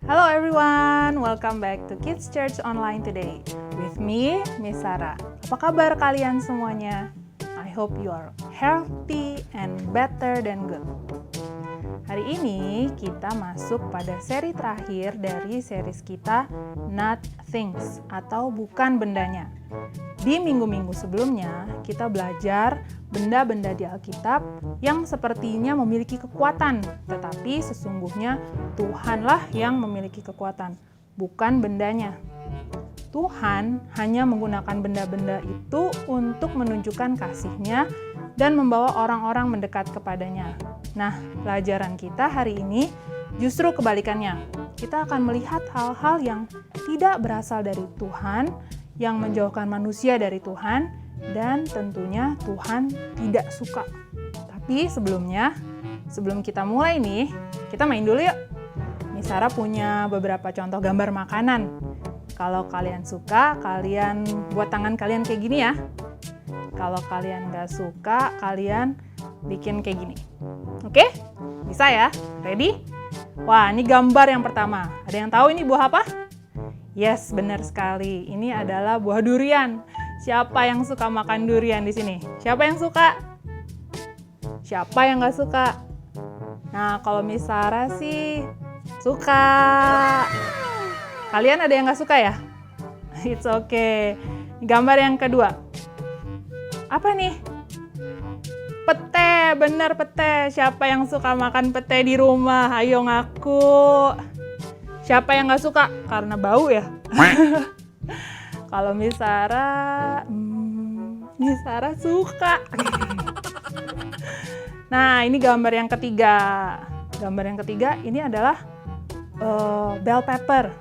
Hello everyone, welcome back to Kids Church Online today. With me, Miss Sarah. Apa kabar kalian semuanya? I hope you are healthy and better than good. Hari ini kita masuk pada seri terakhir dari series kita Not Things atau Bukan Bendanya. Di minggu-minggu sebelumnya, kita belajar benda-benda di Alkitab yang sepertinya memiliki kekuatan, tetapi sesungguhnya Tuhanlah yang memiliki kekuatan, bukan bendanya. Tuhan hanya menggunakan benda-benda itu untuk menunjukkan kasih-Nya dan membawa orang-orang mendekat kepadanya. Nah, pelajaran kita hari ini justru kebalikannya. Kita akan melihat hal-hal yang tidak berasal dari Tuhan, yang menjauhkan manusia dari Tuhan, dan tentunya Tuhan tidak suka. Tapi sebelum kita mulai nih, kita main dulu yuk. Miss Sarah punya beberapa contoh gambar makanan. Kalau kalian suka, kalian buat tangan kalian kayak gini ya. Kalau kalian nggak suka, kalian bikin kayak gini. Oke? Bisa ya? Ready? Wah, ini gambar yang pertama. Ada yang tahu ini buah apa? Yes, benar sekali. Ini adalah buah durian. Siapa yang suka makan durian di sini? Siapa yang suka? Siapa yang nggak suka? Nah, kalau Miss Sarah sih suka. Kalian ada yang nggak suka ya? It's okay. Gambar yang kedua. Apa nih? Pete, benar pete. Siapa yang suka makan pete di rumah? Ayo ngaku. Siapa yang nggak suka? Karena bau ya? Kalau Miss Sarah suka. Nah, ini gambar yang ketiga. Gambar yang ketiga ini adalah bell pepper.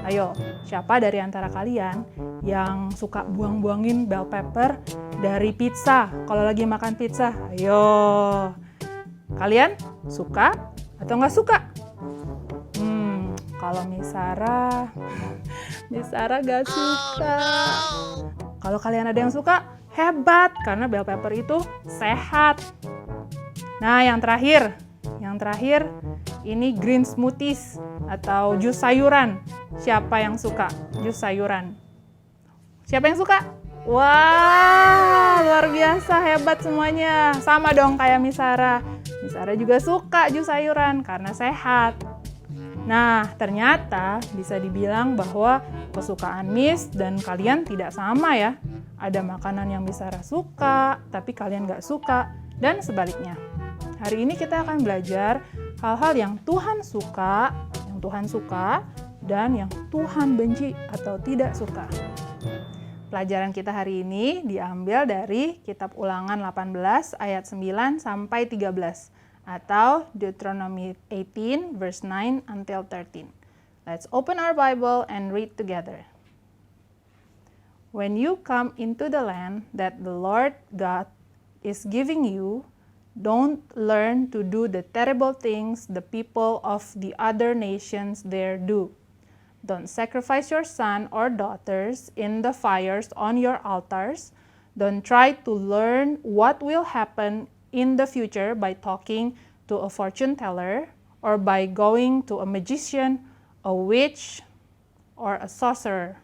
Ayo, siapa dari antara kalian yang suka buang-buangin bell pepper dari pizza? Kalau lagi makan pizza, ayo. Kalian suka atau nggak suka? Kalau Miss Sarah gak suka. Kalau kalian ada yang suka, hebat, karena bell pepper itu sehat. Nah, yang terakhir, ini green smoothies atau jus sayuran. Siapa yang suka jus sayuran? Siapa yang suka? Wah, luar biasa, hebat semuanya. Sama dong kayak Miss Sarah. Miss Sarah juga suka jus sayuran karena sehat. Nah, ternyata bisa dibilang bahwa kesukaan Miss dan kalian tidak sama ya. Ada makanan yang Miss Sarah suka, tapi kalian nggak suka, dan sebaliknya. Hari ini kita akan belajar hal-hal yang Tuhan suka, dan yang Tuhan benci atau tidak suka. Pelajaran kita hari ini diambil dari Kitab Ulangan 18 ayat 9 sampai 13. Atau Deuteronomy 18 verse 9 until 13. Let's open our Bible and read together. When you come into the land that the Lord God is giving you, don't learn to do the terrible things the people of the other nations there do. Don't sacrifice your son or daughters in the fires on your altars. Don't try to learn what will happen in the future by talking to a fortune teller or by going to a magician, a witch, or a sorcerer.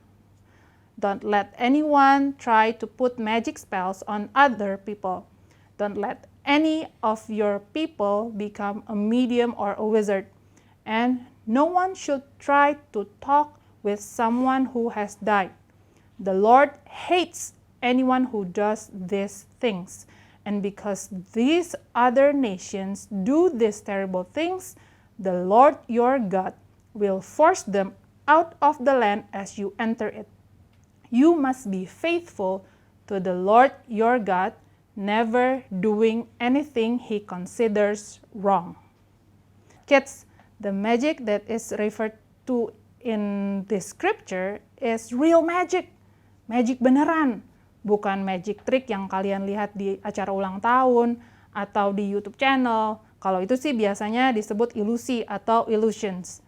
Don't let anyone try to put magic spells on other people. Don't let any of your people become a medium or a wizard. And no one should try to talk with someone who has died. The Lord hates anyone who does these things. And because these other nations do these terrible things, the Lord your God will force them out of the land as you enter it. You must be faithful to the Lord your God, never doing anything he considers wrong. Kids, the magic that is referred to in this scripture is real magic. Magic beneran. Bukan magic trick yang kalian lihat di acara ulang tahun atau di YouTube channel. Kalau itu sih biasanya disebut ilusi atau illusions.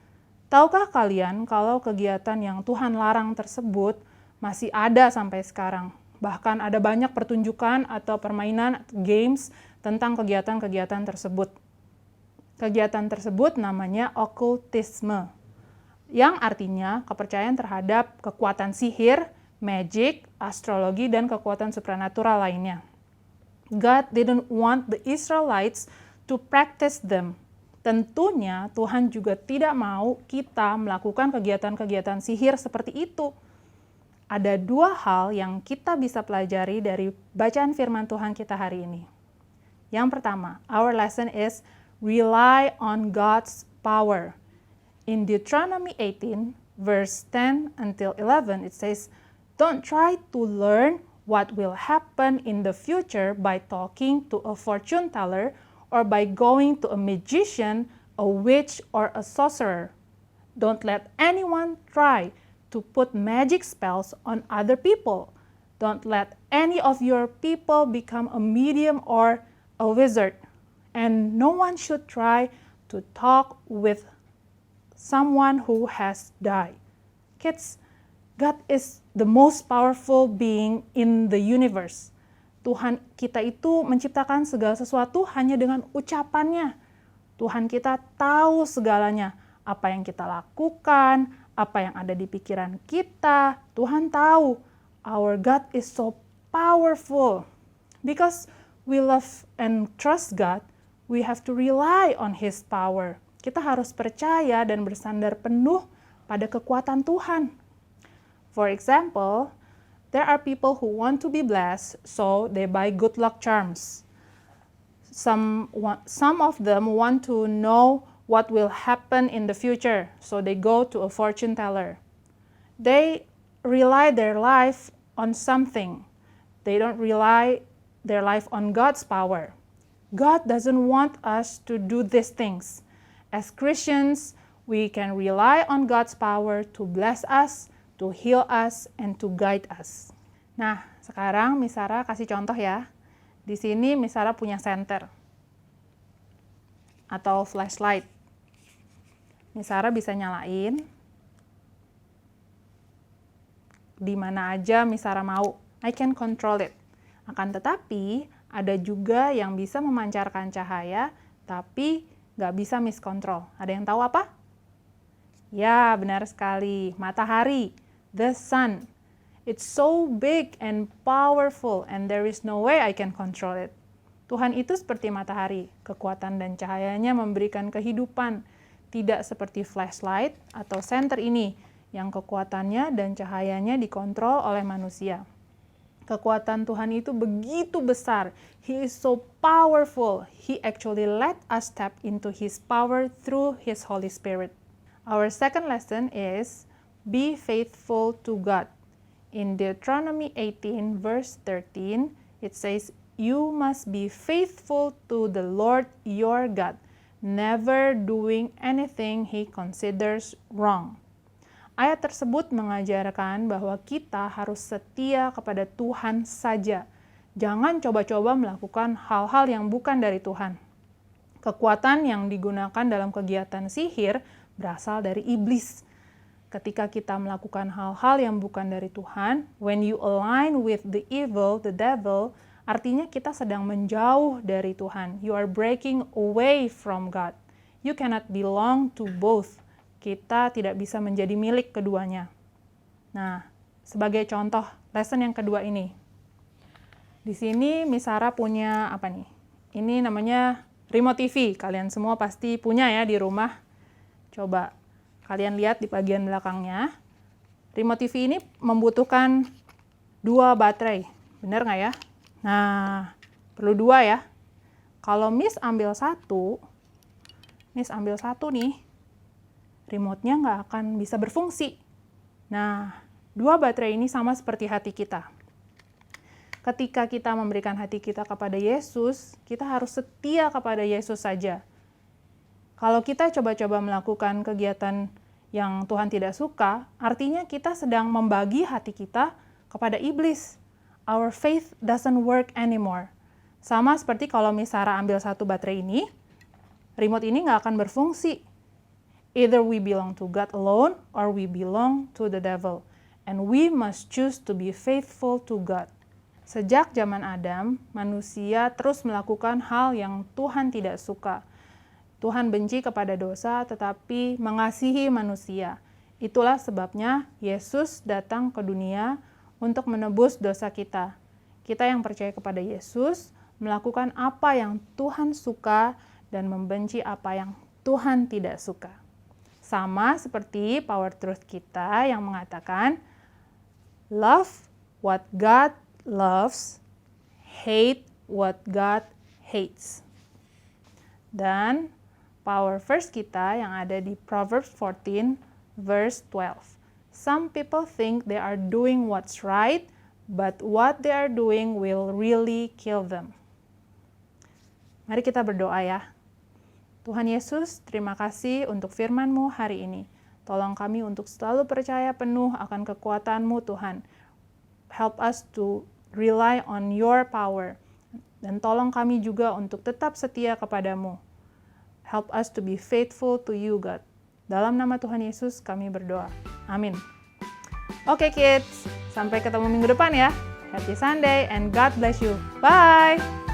Tahukah kalian kalau kegiatan yang Tuhan larang tersebut masih ada sampai sekarang? Bahkan ada banyak pertunjukan atau permainan games tentang kegiatan-kegiatan tersebut. Kegiatan tersebut namanya okultisme. yang artinya kepercayaan terhadap kekuatan sihir, magic, astrologi, dan kekuatan supranatural lainnya. God didn't want the Israelites to practice them. Tentunya Tuhan juga tidak mau kita melakukan kegiatan-kegiatan sihir seperti itu. Ada dua hal yang kita bisa pelajari dari bacaan firman Tuhan kita hari ini. Yang pertama, our lesson is rely on God's power. In Deuteronomy 18, verse 10 until 11, it says, "Don't try to learn what will happen in the future by talking to a fortune teller or by going to a magician, a witch, or a sorcerer. Don't let anyone try to put magic spells on other people. Don't let any of your people become a medium or a wizard. And no one should try to talk with someone who has died." Kids, God is the most powerful being in the universe. Tuhan kita itu menciptakan segala sesuatu hanya dengan ucapannya. Tuhan kita tahu segalanya, apa yang kita lakukan, apa yang ada di pikiran kita. Tuhan tahu. Our God is so powerful. Because we love and trust God, we have to rely on His power. Kita harus percaya dan bersandar penuh pada kekuatan Tuhan. For example, there are people who want to be blessed, so they buy good luck charms. Some of them want to know what will happen in the future, so they go to a fortune teller. They rely their life on something. They don't rely their life on God's power. God doesn't want us to do these things. As Christians, we can rely on God's power to bless us, to heal us, and to guide us. Nah, sekarang Miss Sarah kasih contoh ya. Di sini Miss Sarah punya senter atau flashlight. Miss Sarah bisa nyalain di mana aja Miss Sarah mau. I can control it. Akan tetapi, ada juga yang bisa memancarkan cahaya, tapi nggak bisa Miss control. Ada yang tahu apa? Ya, benar sekali. Matahari, the sun. It's so big and powerful, and there is no way I can control it. Tuhan itu seperti matahari. Kekuatan dan cahayanya memberikan kehidupan. Tidak seperti flashlight atau senter ini, yang kekuatannya dan cahayanya dikontrol oleh manusia. Kekuatan Tuhan itu begitu besar. He is so powerful. He actually let us tap into His power through His Holy Spirit. Our second lesson is be faithful to God. In Deuteronomy 18 verse 13, it says, "You must be faithful to the Lord your God, never doing anything He considers wrong." Ayat tersebut mengajarkan bahwa kita harus setia kepada Tuhan saja. Jangan coba-coba melakukan hal-hal yang bukan dari Tuhan. Kekuatan yang digunakan dalam kegiatan sihir berasal dari iblis. Ketika kita melakukan hal-hal yang bukan dari Tuhan, when you align with the evil, the devil, artinya kita sedang menjauh dari Tuhan. You are breaking away from God. You cannot belong to both. Kita tidak bisa menjadi milik keduanya. Nah, sebagai contoh lesson yang kedua ini. Di sini Miss Sarah punya apa nih? Ini namanya remote TV. Kalian semua pasti punya ya di rumah. Coba kalian lihat di bagian belakangnya. Remote TV ini membutuhkan 2 baterai. Benar nggak ya? Nah, perlu 2 ya. Kalau Miss ambil satu nih, remote-nya nggak akan bisa berfungsi. Nah, 2 baterai ini sama seperti hati kita. Ketika kita memberikan hati kita kepada Yesus, kita harus setia kepada Yesus saja. Kalau kita coba-coba melakukan kegiatan yang Tuhan tidak suka, artinya kita sedang membagi hati kita kepada iblis. Our faith doesn't work anymore. Sama seperti kalau Miss Sarah ambil satu baterai ini, remote ini nggak akan berfungsi. Either we belong to God alone or we belong to the devil. And we must choose to be faithful to God. Sejak zaman Adam, manusia terus melakukan hal yang Tuhan tidak suka. Tuhan benci kepada dosa tetapi mengasihi manusia. Itulah sebabnya Yesus datang ke dunia untuk menebus dosa kita. Kita yang percaya kepada Yesus melakukan apa yang Tuhan suka dan membenci apa yang Tuhan tidak suka. Sama seperti power truth kita yang mengatakan, love what God loves, hate what God hates. Dan power verse kita yang ada di Proverbs 14 verse 12. Some people think they are doing what's right, but what they are doing will really kill them. Mari kita berdoa ya. Tuhan Yesus, terima kasih untuk firman-Mu hari ini. Tolong kami untuk selalu percaya penuh akan kekuatan-Mu Tuhan. Help us to rely on your power. Dan tolong kami juga untuk tetap setia kepadamu. Help us to be faithful to you, God. Dalam nama Tuhan Yesus kami berdoa. Amin. Oke kids, sampai ketemu minggu depan ya. Happy Sunday and God bless you. Bye!